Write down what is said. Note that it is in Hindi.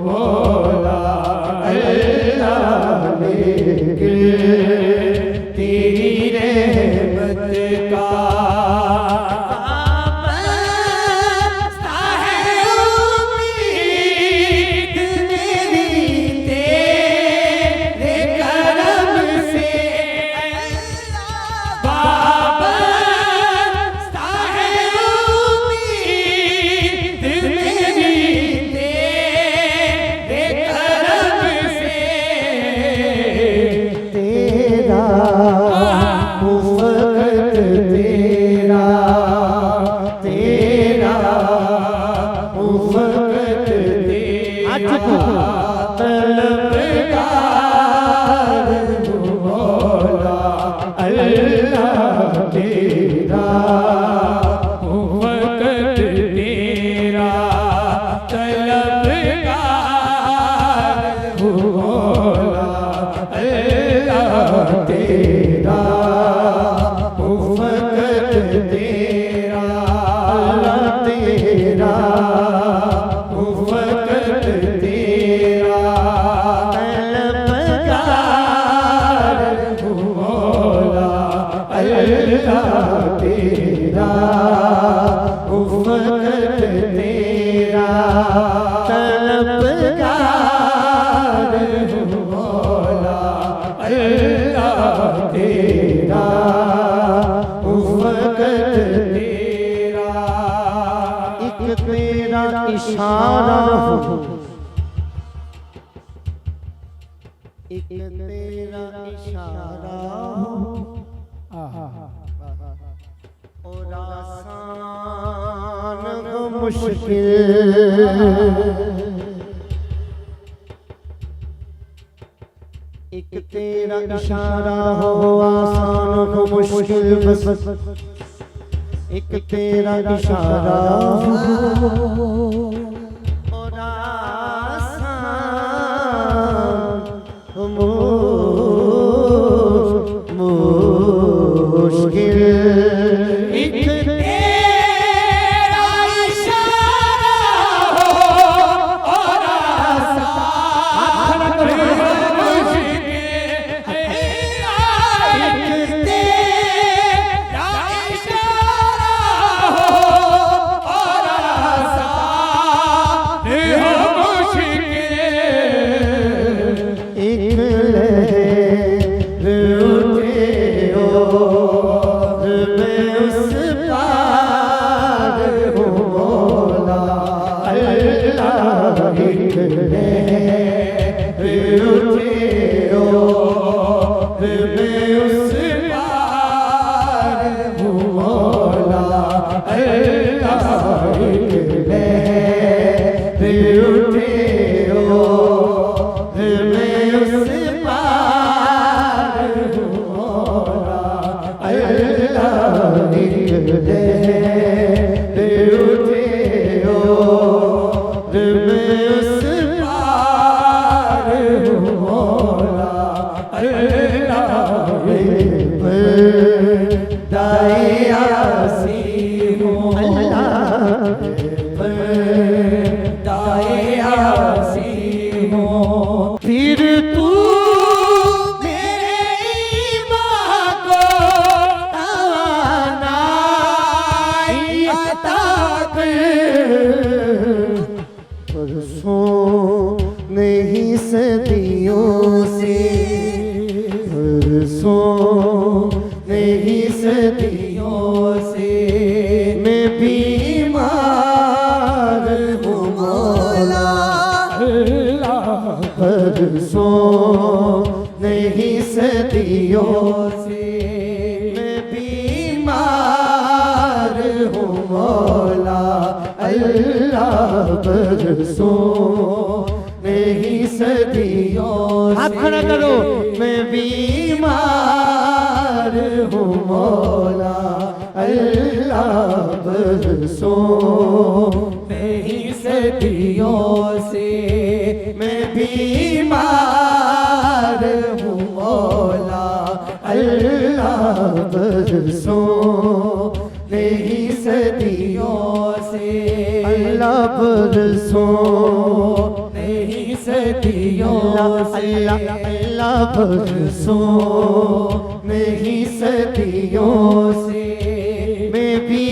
मौला अल्लाह लेके तेरी रहमत का वाबस्ता है उम्मीद मेरी तेरे करम से वाबस्ता है उम्मीद मेरी तेरे करम से तेरा मुफ़त तेरा तेरा मुफ़त तेरा तलबगार मौला अल्लाह तेरा मुफ़त तेरा तलबगार मौला अल्लाह तेरा मुफ़त तेरा तेरा मुफ़त तेरा तलबगार मौला अल्लाह तेरा मुफ़त तेरा तलबगार मौला अल्लाह तेरा मुफ़त तेरा एक तेरा इशारा हो एक तेरा इशारा हो और आसान हो मुश्किल एक तेरा इशारा हो आसान हो मुश्किल बस एक तेरा इशारा हो और आसान हो मुश्किल एक तेरा इशारा हो और आसान फिर तू मेरे ईमान को तवानाई अता कर परसों नहीं सदियों से परसों नहीं सदियों से मैं बीमार हूँ मौला परसों नहीं सदियों से मैं बीमार हूँ मौला अल्लाह परसों नहीं सदियों हाथ खड़ा करो मैं बीमार हूँ मौला अल्लाह परसों नहीं सदियों से मैं बीमार हूँ मौला अल्लाह बरसों नहीं सदियों से अल्लाह बरसों नहीं सदियों से अल्लाह बरसों नहीं सदियों से मैं भी